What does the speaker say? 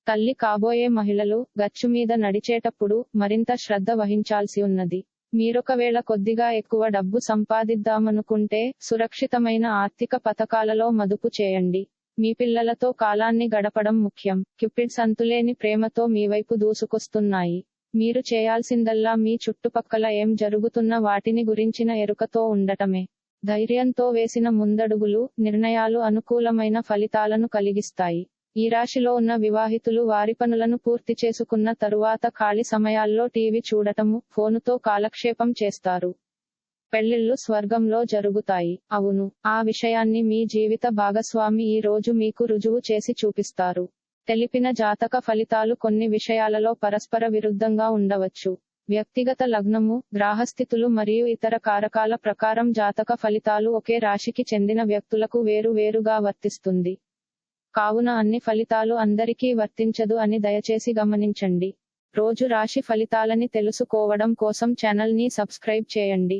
తల్లి కాబోయే మహిళలు గచ్చు మీద నడిచేటప్పుడు మరింత శ్రద్ధ వహించాల్సి ఉన్నది. మీరొకవేళ కొద్దిగా ఎక్కువ డబ్బు సంపాదిద్దామనుకుంటే సురక్షితమైన ఆర్థిక పథకాలలో మదుపు చేయండి. మీ పిల్లలతో కాలాన్ని గడపడం ముఖ్యం. క్యూపిడ్స్ అంతులేని ప్రేమతో మీవైపు దూసుకొస్తున్నాయి. మీరు చేయాల్సిందల్లా మీ చుట్టుపక్కల ఏం జరుగుతున్న వాటిని గురించిన ఎరుకతో ఉండటమే. ధైర్యంతో వేసిన ముందడుగులు, నిర్ణయాలు అనుకూలమైన ఫలితాలను కలిగిస్తాయి. ఈ రాశిలో ఉన్న వివాహితులు వారి పనులను పూర్తి చేసుకున్న తరువాత ఖాళీ సమయాల్లో టీవీ చూడటము, ఫోనుతో కాలక్షేపం చేస్తారు. పెళ్లిళ్లు స్వర్గంలో జరుగుతాయి. అవును, ఆ విషయాన్ని మీ జీవిత భాగస్వామి ఈ రోజు మీకు రుజువు చేసి చూపిస్తారు. తెలిపిన జాతక ఫలితాలు కొన్ని విషయాలలో పరస్పర విరుద్ధంగా ఉండవచ్చు. వ్యక్తిగత లగ్నము, గ్రహస్థితులు మరియు ఇతర కారకాల ప్రకారం జాతక ఫలితాలు ఒకే రాశికి చెందిన వ్యక్తులకు వేరు వేరుగా వర్తిస్తుంది. కావున అన్ని ఫలితాలు అందరికీ వర్తించదు అని దయచేసి గమనించండి. రోజు రాశి ఫలితాలని తెలుసుకోవడం కోసం ఛానల్ ని సబ్స్క్రైబ్ చేయండి.